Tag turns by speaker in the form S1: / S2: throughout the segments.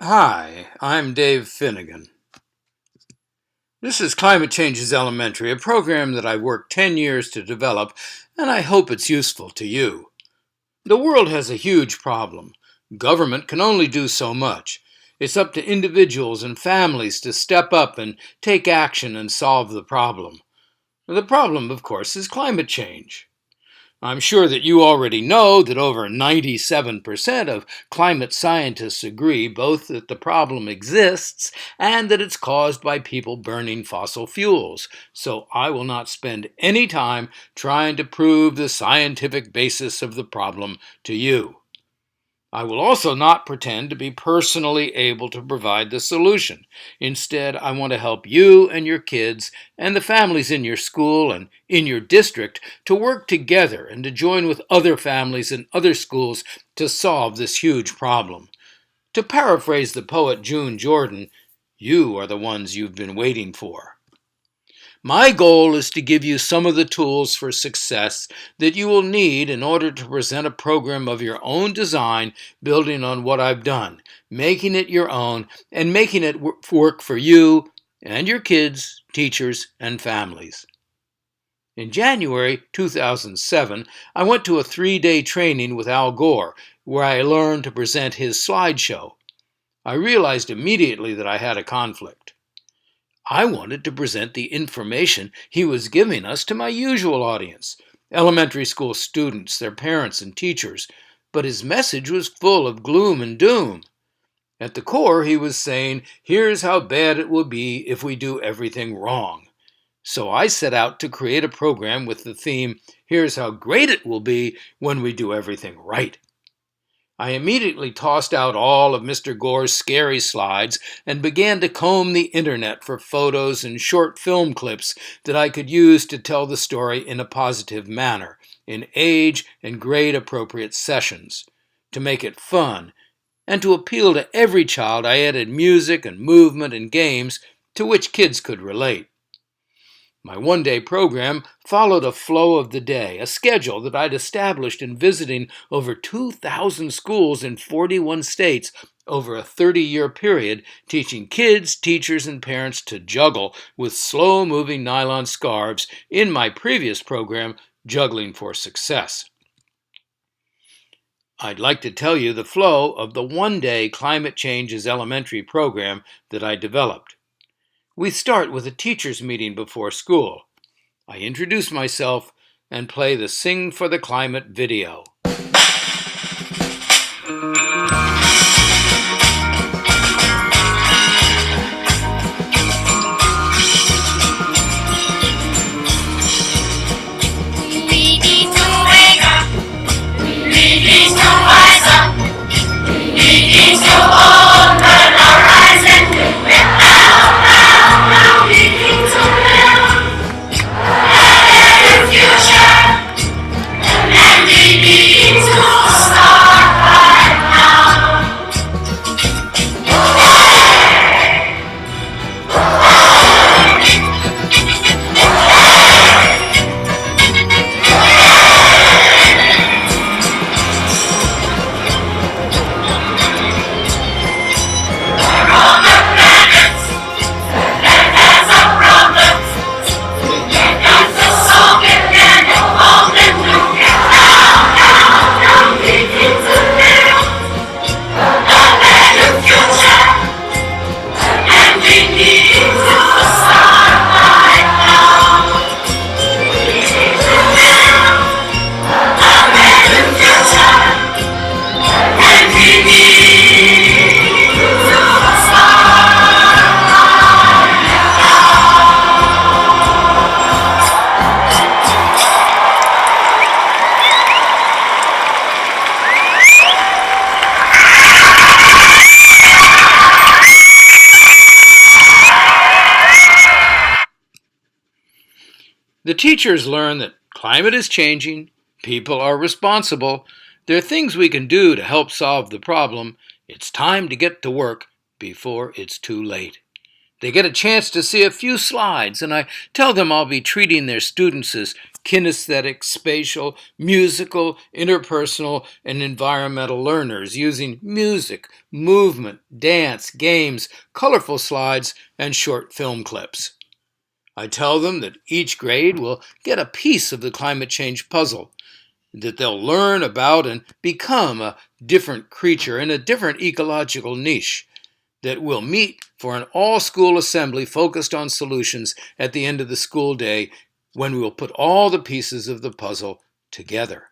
S1: Hi, I'm Dave Finnigan. This is Climate Change is Elementary, a program that I worked 10 years to develop, and I hope it's useful to you. The world has a huge problem. Government can only do so much. It's up to individuals and families to step up and take action and solve the problem. The problem, of course, is climate change. I'm sure that you already know that over 97% of climate scientists agree both that the problem exists and that it's caused by people burning fossil fuels. So I will not spend any time trying to prove the scientific basis of the problem to you. I will also not pretend to be personally able to provide the solution. Instead, I want to help you and your kids and the families in your school and in your district to work together and to join with other families and other schools to solve this huge problem. To paraphrase the poet June Jordan, you are the ones you've been waiting for. My goal is to give you some of the tools for success that you will need in order to present a program of your own design, building on what I've done, making it your own, and making it work for you and your kids, teachers, and families. In January 2007, I went to a 3-day training with Al Gore, where I learned to present his slideshow. I realized immediately that I had a conflict. I wanted to present the information he was giving us to my usual audience, elementary school students, their parents, and teachers, but his message was full of gloom and doom. At the core, he was saying, here's how bad it will be if we do everything wrong. So I set out to create a program with the theme, here's how great it will be when we do everything right. I immediately tossed out all of Mr. Gore's scary slides and began to comb the internet for photos and short film clips that I could use to tell the story in a positive manner, in age and grade appropriate sessions. To make it fun, and to appeal to every child, I added music and movement and games to which kids could relate. My one-day program followed a flow of the day, a schedule that I'd established in visiting over 2,000 schools in 41 states over a 30-year period, teaching kids, teachers, and parents to juggle with slow-moving nylon scarves in my previous program, Juggling for Success. I'd like to tell you the flow of the one-day Climate Change is Elementary program that I developed. We start with a teacher's meeting before school. I introduce myself and play the Sing for the Climate video. The teachers learn that climate is changing, people are responsible, there are things we can do to help solve the problem. It's time to get to work before it's too late. They get a chance to see a few slides, and I tell them I'll be treating their students as kinesthetic, spatial, musical, interpersonal, and environmental learners using music, movement, dance, games, colorful slides, and short film clips. I tell them that each grade will get a piece of the climate change puzzle, that they'll learn about and become a different creature in a different ecological niche, that we'll meet for an all-school assembly focused on solutions at the end of the school day when we will put all the pieces of the puzzle together.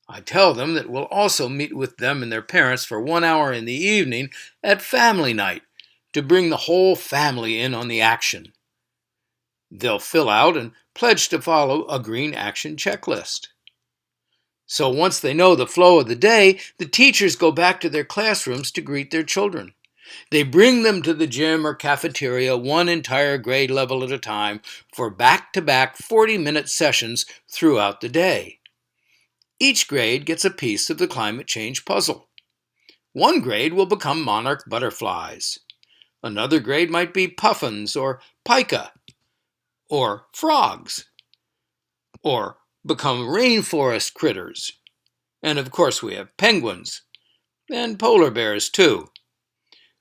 S1: I tell them that we'll also meet with them and their parents for 1 hour in the evening at family night to bring the whole family in on the action. They'll fill out and pledge to follow a green action checklist. So once they know the flow of the day, the teachers go back to their classrooms to greet their children. They bring them to the gym or cafeteria one entire grade level at a time for back-to-back 40-minute sessions throughout the day. Each grade gets a piece of the climate change puzzle. One grade will become monarch butterflies. Another grade might be puffins or pika or frogs or become rainforest critters. And of course we have penguins and polar bears too.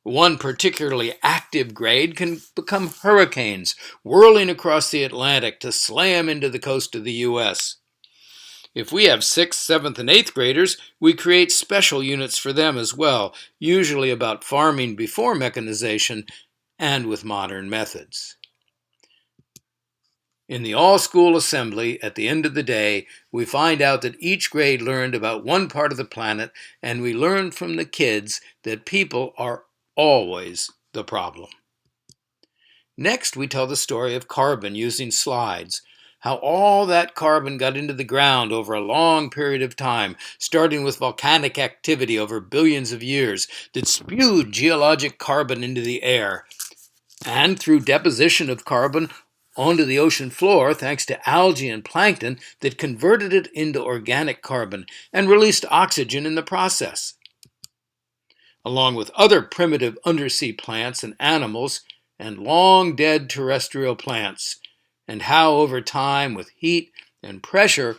S1: One particularly active grade can become hurricanes, whirling across the Atlantic to slam into the coast of the U.S. If we have 6th, 7th, and 8th graders, we create special units for them as well, usually about farming before mechanization and with modern methods. In the all-school assembly, at the end of the day, we find out that each grade learned about one part of the planet, and we learned from the kids that people are always the problem. Next, we tell the story of carbon using slides, how all that carbon got into the ground over a long period of time, starting with volcanic activity over billions of years that spewed geologic carbon into the air, and through deposition of carbon onto the ocean floor thanks to algae and plankton that converted it into organic carbon and released oxygen in the process. Along with other primitive undersea plants and animals and long-dead terrestrial plants, and how over time with heat and pressure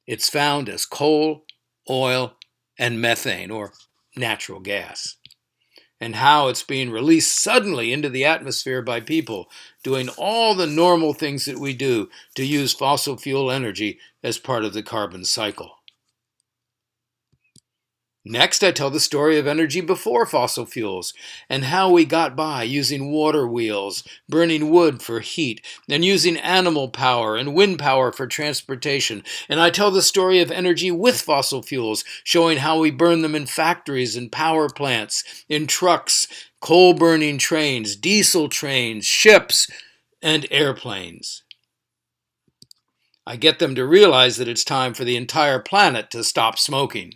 S1: it's found as coal, oil, and methane, or natural gas, and how it's being released suddenly into the atmosphere by people doing all the normal things that we do to use fossil fuel energy as part of the carbon cycle. Next, I tell the story of energy before fossil fuels and how we got by using water wheels, burning wood for heat, and using animal power and wind power for transportation. And I tell the story of energy with fossil fuels, showing how we burn them in factories and power plants, in trucks, coal-burning trains, diesel trains, ships, and airplanes. I get them to realize that it's time for the entire planet to stop smoking.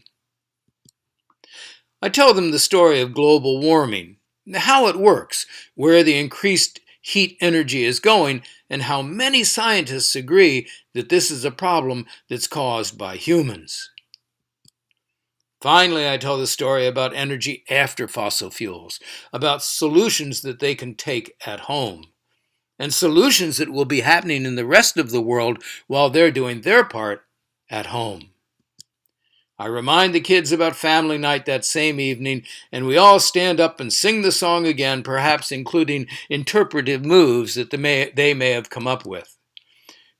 S1: I tell them the story of global warming, how it works, where the increased heat energy is going, and how many scientists agree that this is a problem that's caused by humans. Finally, I tell the story about energy after fossil fuels, about solutions that they can take at home, and solutions that will be happening in the rest of the world while they're doing their part at home. I remind the kids about family night that same evening, and we all stand up and sing the song again, perhaps including interpretive moves that they may have come up with.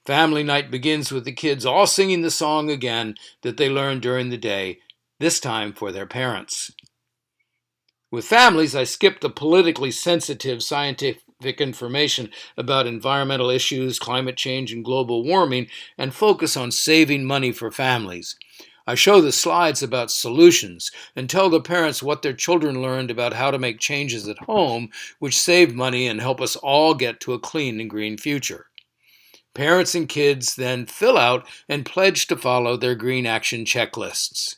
S1: Family night begins with the kids all singing the song again that they learned during the day, this time for their parents. With families, I skip the politically sensitive scientific information about environmental issues, climate change, and global warming, and focus on saving money for families. I show the slides about solutions and tell the parents what their children learned about how to make changes at home, which save money and help us all get to a clean and green future. Parents and kids then fill out and pledge to follow their green action checklists.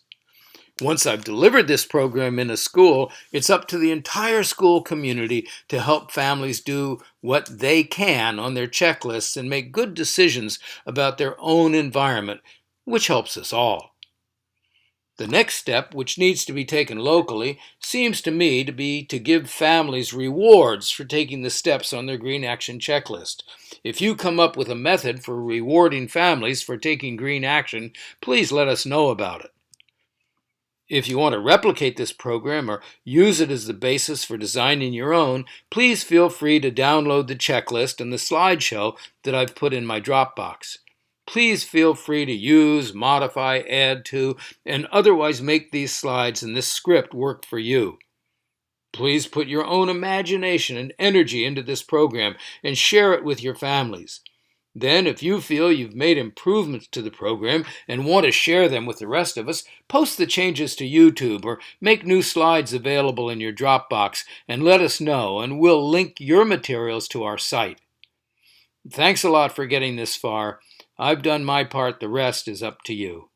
S1: Once I've delivered this program in a school, it's up to the entire school community to help families do what they can on their checklists and make good decisions about their own environment, which helps us all. The next step, which needs to be taken locally, seems to me to be to give families rewards for taking the steps on their Green Action Checklist. If you come up with a method for rewarding families for taking green action, please let us know about it. If you want to replicate this program or use it as the basis for designing your own, please feel free to download the checklist and the slideshow that I've put in my Dropbox. Please feel free to use, modify, add to, and otherwise make these slides and this script work for you. Please put your own imagination and energy into this program and share it with your families. Then, if you feel you've made improvements to the program and want to share them with the rest of us, post the changes to YouTube or make new slides available in your Dropbox and let us know, and we'll link your materials to our site. Thanks a lot for getting this far. I've done my part, the rest is up to you.